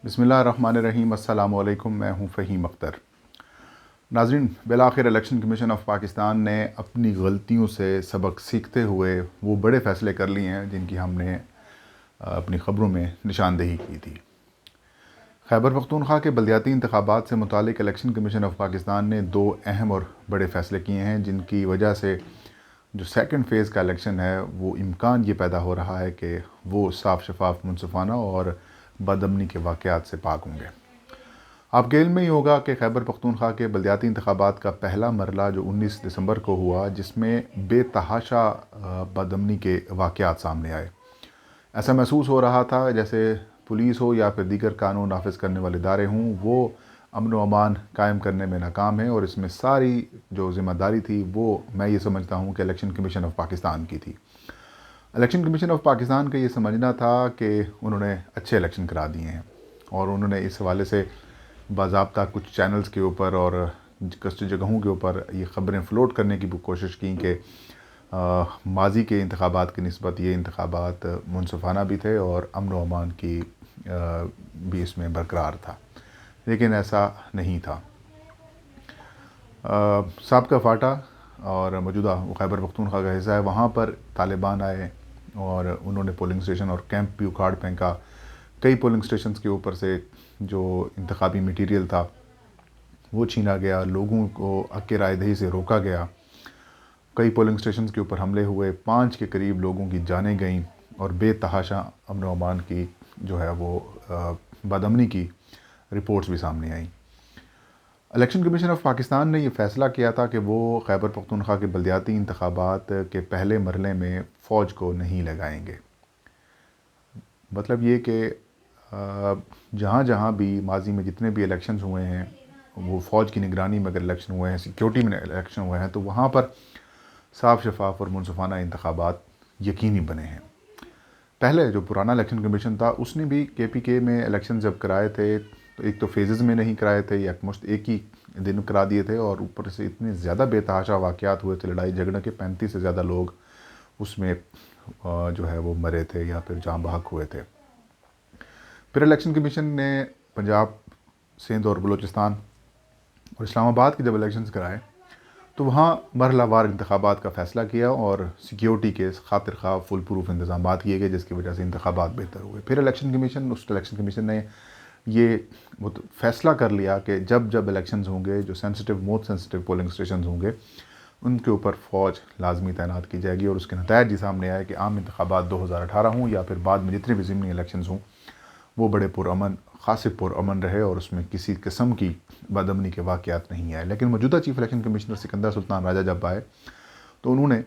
بسم اللہ الرحمن الرحیم۔ السلام علیکم، میں ہوں فہیم اختر۔ ناظرین، بالآخر الیکشن کمیشن آف پاکستان نے اپنی غلطیوں سے سبق سیکھتے ہوئے وہ بڑے فیصلے کر لیے ہیں جن کی ہم نے اپنی خبروں میں نشاندہی کی تھی۔ خیبر پختونخوا کے بلدیاتی انتخابات سے متعلق الیکشن کمیشن آف پاکستان نے دو اہم اور بڑے فیصلے کیے ہیں جن کی وجہ سے جو سیکنڈ فیز کا الیکشن ہے وہ امکان یہ پیدا ہو رہا ہے کہ وہ صاف شفاف، منصفانہ اور بد امنی کے واقعات سے پاک ہوں گے۔ آپ کے علم میں ہی ہوگا کہ خیبر پختونخوا کے بلدیاتی انتخابات کا پہلا مرحلہ جو 19 دسمبر کو ہوا، جس میں بے تحاشا بد امنی کے واقعات سامنے آئے۔ ایسا محسوس ہو رہا تھا جیسے پولیس ہو یا پھر دیگر قانون نافذ کرنے والے ادارے ہوں، وہ امن و امان قائم کرنے میں ناکام ہیں، اور اس میں ساری جو ذمہ داری تھی وہ میں یہ سمجھتا ہوں کہ الیکشن کمیشن آف پاکستان کی تھی۔ الیکشن کمیشن آف پاکستان کا یہ سمجھنا تھا کہ انہوں نے اچھے الیکشن کرا دیے ہیں، اور انہوں نے اس حوالے سے باضابطہ کچھ چینلز کے اوپر اور کچھ جگہوں کے اوپر یہ خبریں فلوٹ کرنے کی کوشش کی کہ ماضی کے انتخابات کی نسبت یہ انتخابات منصفانہ بھی تھے اور امن و امان کی بھی اس میں برقرار تھا، لیکن ایسا نہیں تھا۔ سابقہ فاٹا اور موجودہ خیبر پختونخوا کا حصہ ہے، وہاں پر طالبان آئے اور انہوں نے پولنگ اسٹیشن اور کیمپ بھی اکھاڑ پھینکا۔ کئی پولنگ اسٹیشنز کے اوپر سے جو انتخابی میٹیریل تھا وہ چھینا گیا، لوگوں کو حق کی رائے دہی سے روکا گیا۔ کئی پولنگ اسٹیشنز کے اوپر حملے ہوئے، 5 کے قریب لوگوں کی جانیں گئیں، اور بے تحاشا امن و امان کی جو ہے وہ بد امنی کی رپورٹس بھی سامنے آئیں۔ الیکشن کمیشن آف پاکستان نے یہ فیصلہ کیا تھا کہ وہ خیبر پختونخوا کے بلدیاتی انتخابات کے پہلے مرحلے میں فوج کو نہیں لگائیں گے۔ مطلب یہ کہ جہاں جہاں بھی ماضی میں جتنے بھی الیکشنز ہوئے ہیں وہ فوج کی نگرانی میں اگر الیکشن ہوئے ہیں، سیکیورٹی میں الیکشن ہوئے ہیں، تو وہاں پر صاف شفاف اور منصفانہ انتخابات یقینی بنے ہیں۔ پہلے جو پرانا الیکشن کمیشن تھا اس نے بھی کے پی کے میں الیکشن جب کرائے تھے تو ایک تو فیزز میں نہیں کرائے تھے، یکمشت ایک ہی دن کرا دیے تھے، اور اوپر سے اتنے زیادہ بے تحاشا واقعات ہوئے تھے، لڑائی جھگڑے کے 35 سے زیادہ لوگ اس میں جو ہے وہ مرے تھے یا پھر جاں بحق ہوئے تھے۔ پھر الیکشن کمیشن نے پنجاب، سندھ اور بلوچستان اور اسلام آباد کے جب الیکشنز کرائے تو وہاں مرحلہ وار انتخابات کا فیصلہ کیا، اور سیکیورٹی کے خاطر خواہ فل پروف انتظامات کیے گئے، جس کی وجہ سے انتخابات بہتر ہوئے۔ پھر الیکشن کمیشن نے یہ فیصلہ کر لیا کہ جب جب الیکشنز ہوں گے، جو موسٹ سینسٹیو پولنگ اسٹیشنز ہوں گے، ان کے اوپر فوج لازمی تعینات کی جائے گی، اور اس کے نتائج سامنے آئے کہ عام انتخابات 2018 ہوں یا پھر بعد میں جتنے بھی ضمنی الیکشنز ہوں وہ بڑے پرامن، خاصے پرامن رہے، اور اس میں کسی قسم کی بد امنی کے واقعات نہیں آئے۔ لیکن موجودہ چیف الیکشن کمشنر سکندر سلطان راجہ جب آئے تو انہوں نے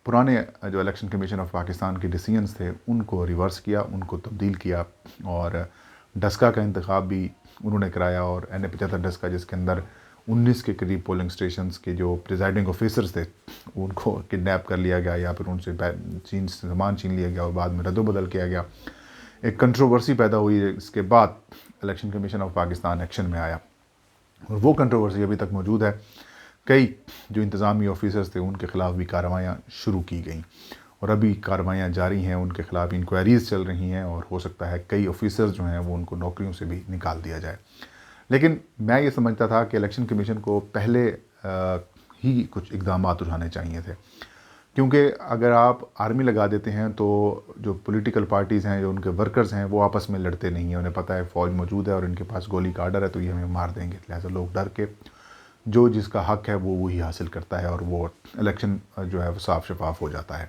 پرانے جو الیکشن کمیشن آف پاکستان کے ڈیسیژنز تھے ان کو ریورس کیا، ان کو تبدیل کیا، اور ڈسکا کا انتخاب بھی انہوں نے کرایا، اور NA-75 ڈسکا جس کے اندر 19 کے قریب پولنگ اسٹیشنز کے جو پریزائڈنگ آفیسرز تھے ان کو کڈنیپ کر لیا گیا یا پھر ان سے سامان چھین لیا گیا اور بعد میں رد و بدل کیا گیا۔ ایک کنٹروورسی پیدا ہوئی، اس کے بعد election commission of Pakistan action میں آیا، اور وہ کنٹروورسی ابھی تک موجود ہے۔ کئی جو انتظامی آفیسرز تھے ان کے خلاف بھی کارروائیاں شروع کی گئیں، اور ابھی کارروائیاں جاری ہیں، ان کے خلاف انکوائریز چل رہی ہیں، اور ہو سکتا ہے کئی آفیسرز جو ہیں وہ ان کو نوکریوں سے بھی نکال دیا جائے۔ لیکن میں یہ سمجھتا تھا کہ الیکشن کمیشن کو پہلے ہی کچھ اقدامات اٹھانے چاہیے تھے، کیونکہ اگر آپ آرمی لگا دیتے ہیں تو جو پولیٹیکل پارٹیز ہیں، جو ان کے ورکرز ہیں، وہ آپس میں لڑتے نہیں ہیں، انہیں پتہ ہے فوج موجود ہے اور ان کے پاس گولی کا آرڈر ہے تو یہ ہمیں مار دیں گے، لہٰذا لوگ ڈر کے جو جس کا حق ہے وہ وہی حاصل کرتا ہے، اور وہ الیکشن جو ہے وہ صاف شفاف ہو جاتا ہے۔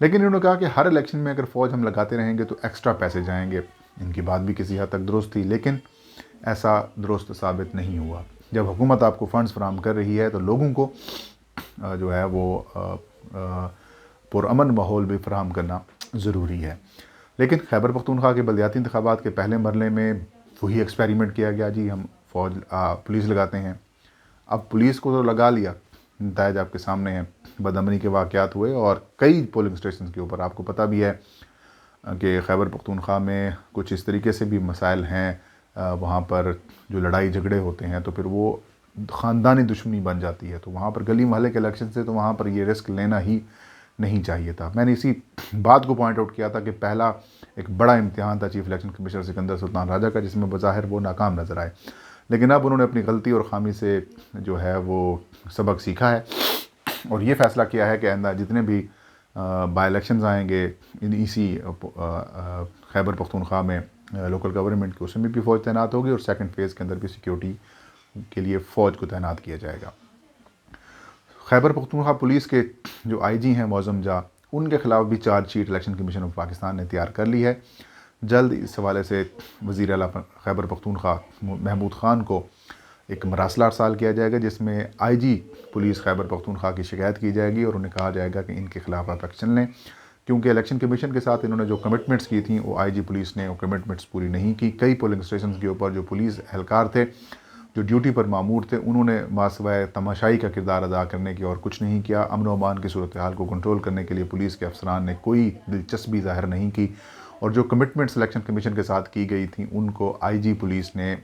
لیکن انہوں نے کہا کہ ہر الیکشن میں اگر فوج ہم لگاتے رہیں گے تو ایکسٹرا پیسے جائیں گے۔ ان کی بات بھی کسی حد تک درست تھی، لیکن ایسا درست ثابت نہیں ہوا۔ جب حکومت آپ کو فنڈز فراہم کر رہی ہے تو لوگوں کو جو ہے وہ پرامن ماحول بھی فراہم کرنا ضروری ہے۔ لیکن خیبر پختونخوا کے بلدیاتی انتخابات کے پہلے مرحلے میں وہی ایکسپیریمنٹ کیا گیا، جی ہم پولیس لگاتے ہیں۔ اب پولیس کو تو لگا لیا، نتائج آپ کے سامنے ہیں، بد امنی کے واقعات ہوئے، اور کئی پولنگ اسٹیشنز کے اوپر آپ کو پتہ بھی ہے کہ خیبر پختونخوا میں کچھ اس طریقے سے بھی مسائل ہیں، وہاں پر جو لڑائی جھگڑے ہوتے ہیں تو پھر وہ خاندانی دشمنی بن جاتی ہے، تو وہاں پر گلی محلے کے الیکشن سے تو وہاں پر یہ رسک لینا ہی نہیں چاہیے تھا۔ میں نے اسی بات کو پوائنٹ آؤٹ کیا تھا کہ پہلا ایک بڑا امتحان تھا چیف الیکشن کمشنر سکندر سلطان راجہ کا، جس میں بظاہر وہ ناکام نظر آئے، لیکن اب انہوں نے اپنی غلطی اور خامی سے جو ہے وہ سبق سیکھا ہے اور یہ فیصلہ کیا ہے کہ آئندہ جتنے بھی بائی الیکشنز آئیں گے اسی خیبر پختونخوا میں لوکل گورنمنٹ کی، اس میں بھی فوج تعینات ہوگی اور سیکنڈ فیز کے اندر بھی سیکیورٹی کے لیے فوج کو تعینات کیا جائے گا۔ خیبر پختونخوا پولیس کے جو آئی جی ہیں معظم جا، ان کے خلاف بھی charge sheet election commission of Pakistan نے تیار کر لی ہے۔ جلد اس حوالے سے وزیر اعلیٰ خیبر پختونخوا محمود خان کو ایک مراسلہ ارسال کیا جائے گا، جس میں آئی جی پولیس خیبر پختونخوا کی شکایت کی جائے گی اور انہیں کہا جائے گا کہ ان کے خلاف آپ ایکشن لیں، کیونکہ الیکشن کمیشن کے ساتھ انہوں نے جو کمٹمنٹس کی تھیں وہ آئی جی پولیس نے وہ کمٹمنٹس پوری نہیں کی۔ کئی پولنگ اسٹیشنز کے اوپر جو پولیس اہلکار تھے جو ڈیوٹی پر مامور تھے، انہوں نے ماسوائے تماشائی کا کردار ادا کرنے کی اور کچھ نہیں کیا۔ امن و امان کی صورتحال کو کنٹرول کرنے کے لیے پولیس کے افسران نے کوئی دلچسپی ظاہر نہیں کی اور جو کمٹمنٹس الیکشن کمیشن کے ساتھ کی گئی تھیں ان کو آئی جی پولیس نے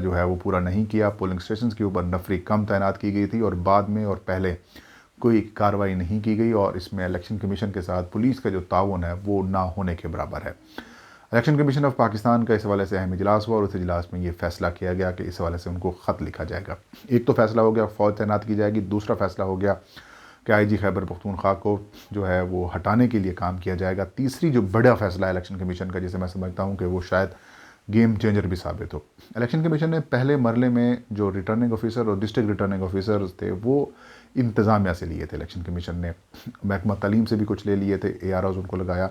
جو ہے وہ پورا نہیں کیا۔ پولنگ اسٹیشنز کے اوپر نفری کم تعینات کی گئی تھی اور بعد میں اور پہلے کوئی کارروائی نہیں کی گئی، اور اس میں الیکشن کمیشن کے ساتھ پولیس کا جو تعاون ہے وہ نہ ہونے کے برابر ہے۔ الیکشن کمیشن آف پاکستان کا اس حوالے سے اہم اجلاس ہوا اور اس اجلاس میں یہ فیصلہ کیا گیا کہ اس حوالے سے ان کو خط لکھا جائے گا۔ ایک تو فیصلہ ہو گیا فوج تعینات کی جائے گی، دوسرا فیصلہ ہو گیا کہ آئی جی خیبر پختونخوا کو جو ہے وہ ہٹانے کے لیے کام کیا جائے گا۔ تیسری جو بڑا فیصلہ ہے الیکشن کمیشن کا، جسے میں سمجھتا ہوں کہ وہ شاید گیم چینجر بھی ثابت ہو، الیکشن کمیشن نے پہلے مرحلے میں جو ریٹرننگ آفیسر اور ڈسٹرکٹ ریٹرننگ آفیسرز تھے وہ انتظامیہ سے لیے تھے۔ الیکشن کمیشن نے محکمہ تعلیم سے بھی کچھ لے لیے تھے، اے آر اوز ان کو لگایا،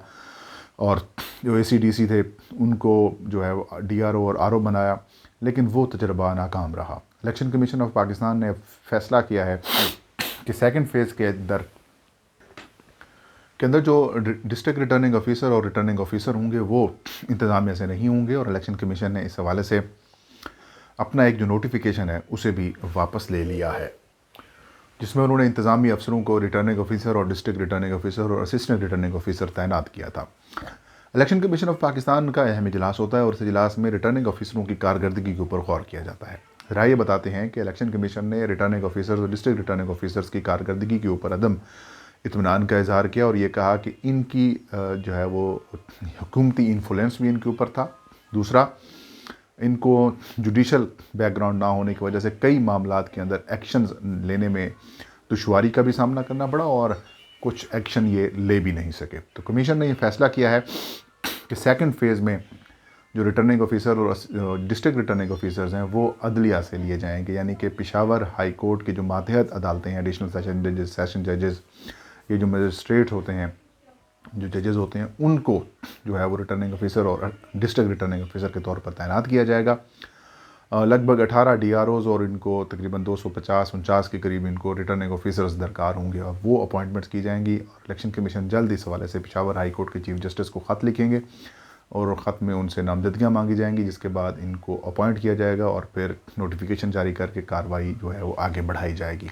اور جو اے سی ڈی سی تھے ان کو جو ہے ڈی آر او اور آر او بنایا، لیکن وہ تجربہ ناکام رہا۔ الیکشن کمیشن آف پاکستان نے فیصلہ کیا ہے کہ سیکنڈ فیز کے اندر جو ڈسٹرکٹ ریٹرننگ آفیسر اور ریٹرننگ آفیسر ہوں گے وہ انتظامیہ سے نہیں ہوں گے، اور الیکشن کمیشن نے اس حوالے سے اپنا ایک جو نوٹیفیکیشن ہے اسے بھی واپس لے لیا ہے، جس میں انہوں نے انتظامی افسروں کو ریٹرننگ آفیسر اور ڈسٹرکٹ ریٹرننگ آفیسر اور اسسٹنٹ ریٹرننگ آفیسر تعینات کیا تھا۔ الیکشن کمیشن آف پاکستان کا اہم اجلاس ہوتا ہے اور اس اجلاس میں ریٹرننگ آفیسروں کی کارکردگی کے اوپر غور کیا جاتا ہے۔ رائے بتاتے ہیں کہ الیکشن کمیشن نے ریٹرننگ آفیسرز اور ڈسٹرکٹ ریٹرننگ آفیسرز کی کارکردگی کے اوپر عدم اطمینان کا اظہار کیا اور یہ کہا کہ ان کی جو ہے وہ حکومتی انفلوئنس بھی ان کے اوپر تھا۔ دوسرا، ان کو جوڈیشل بیک گراؤنڈ نہ ہونے کی وجہ سے کئی معاملات کے اندر ایکشنز لینے میں دشواری کا بھی سامنا کرنا پڑا اور کچھ ایکشن یہ لے بھی نہیں سکے۔ تو کمیشن نے یہ فیصلہ کیا ہے کہ سیکنڈ فیز میں جو ریٹرننگ آفیسر اور ڈسٹرکٹ ریٹرننگ آفیسرز ہیں وہ عدلیہ سے لیے جائیں گے، یعنی کہ پشاور ہائی کورٹ کی جو ماتحت عدالتیں ہیں، ایڈیشنل سیشن ججز، سیشن ججز، یہ جو مجسٹریٹ ہوتے ہیں، جو ججز ہوتے ہیں، ان کو جو ہے وہ ریٹرننگ آفیسر اور ڈسٹرکٹ ریٹرننگ آفیسر کے طور پر تعینات کیا جائے گا۔ لگ بھگ 18 ڈی آر اوز اور ان کو تقریباً 250-49 کے قریب ان کو ریٹرننگ آفیسرز درکار ہوں گے اور وہ اپوائنٹمنٹس کی جائیں گی، اور الیکشن کمیشن جلد اس حوالے سے پشاور ہائی کورٹ کے چیف جسٹس کو خط لکھیں گے اور خط میں ان سے نامزدگیاں مانگی جائیں گی، جس کے بعد ان کو اپوائنٹ کیا جائے گا اور پھر نوٹیفیکیشن جاری کر کے کارروائی جو ہے وہ آگے بڑھائی جائے گی۔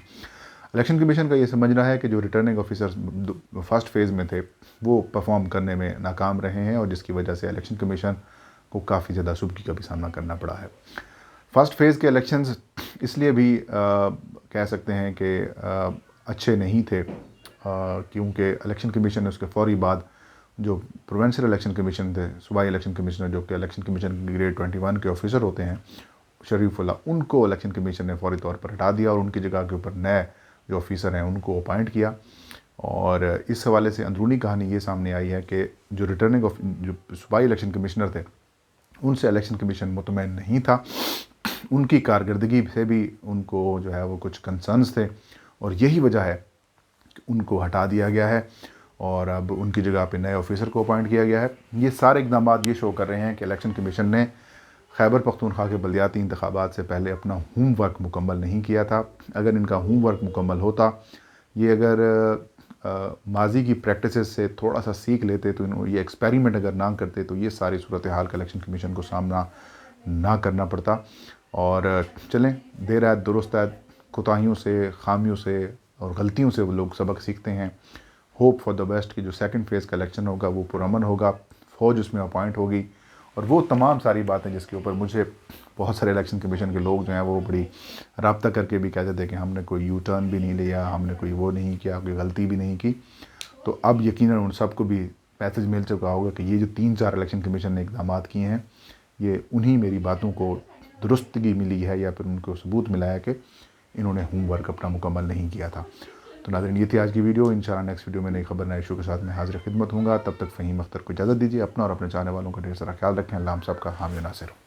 الیکشن کمیشن کا یہ سمجھنا ہے کہ جو ریٹرننگ آفیسرز فرسٹ فیز میں تھے وہ پرفارم کرنے میں ناکام رہے ہیں اور جس کی وجہ سے الیکشن کمیشن کو کافی زیادہ سبکی کا بھی سامنا کرنا پڑا ہے۔ فرسٹ فیز کے الیکشنز اس لیے بھی کہہ سکتے ہیں کہ اچھے نہیں تھے کیونکہ الیکشن کمیشن نے اس کے فوری بعد جو پروونشل الیکشن کمیشن تھے، صوبائی الیکشن کمیشنر جو کہ الیکشن کمیشن گریڈ 21 کے آفیسر ہوتے ہیں، شریف اللہ، ان کو الیکشن کمیشن نے فوری طور پر ہٹا دیا اور ان کی جگہ کے اوپر نئے جو آفیسر ہیں ان کو اپوائنٹ کیا، اور اس حوالے سے اندرونی کہانی یہ سامنے آئی ہے کہ جو جو صوبائی الیکشن کمشنر تھے ان سے الیکشن کمیشن مطمئن نہیں تھا، ان کی کارکردگی سے بھی ان کو جو ہے وہ کچھ کنسرنز تھے اور یہی وجہ ہے کہ ان کو ہٹا دیا گیا ہے اور اب ان کی جگہ پہ نئے آفیسر کو اپوائنٹ کیا گیا ہے۔ یہ سارے اقدامات یہ شو کر رہے ہیں کہ الیکشن کمیشن نے خیبر پختونخوا کے بلدیاتی انتخابات سے پہلے اپنا ہوم ورک مکمل نہیں کیا تھا۔ اگر ان کا ہوم ورک مکمل ہوتا، یہ اگر ماضی کی پریکٹسز سے تھوڑا سا سیکھ لیتے تو یہ ایکسپیریمنٹ اگر نہ کرتے تو یہ ساری صورتحال کا الیکشن کمیشن کو سامنا نہ کرنا پڑتا۔ اور چلیں، دیر آید درست آید، کوتاہیوں سے، خامیوں سے اور غلطیوں سے وہ لوگ سبق سیکھتے ہیں۔ ہوپ فار دا بیسٹ کہ جو سیکنڈ فیز کا الیکشن ہوگا وہ پرامن ہوگا، فوج اس میں اپوائنٹ ہوگی اور وہ تمام ساری باتیں جس کے اوپر مجھے بہت سارے الیکشن کمیشن کے لوگ جو ہیں وہ بڑی رابطہ کر کے بھی کہتے تھے کہ ہم نے کوئی یو ٹرن بھی نہیں لیا، ہم نے کوئی وہ نہیں کیا، کوئی غلطی بھی نہیں کی، تو اب یقیناً ان سب کو بھی میسج مل چکا ہوگا کہ یہ جو 3-4 الیکشن کمیشن نے اقدامات کیے ہیں یہ انہی میری باتوں کو درستگی ملی ہے یا پھر ان کو ثبوت ملا ہے کہ انہوں نے ہوم ورک اپنا مکمل نہیں کیا تھا۔ تو ناظرین یہ تھی آج کی ویڈیو، انشاءاللہ نیکسٹ ویڈیو میں نئی خبر نئے ایشو کے ساتھ میں حاضر خدمت ہوں گا۔ تب تک فہیم اختر کو اجازت دیجیے، اپنا اور اپنے چاہنے والوں کا ڈھیر سارا خیال رکھیں۔ اللہ ہم سب کا حامی و ناصر ہو۔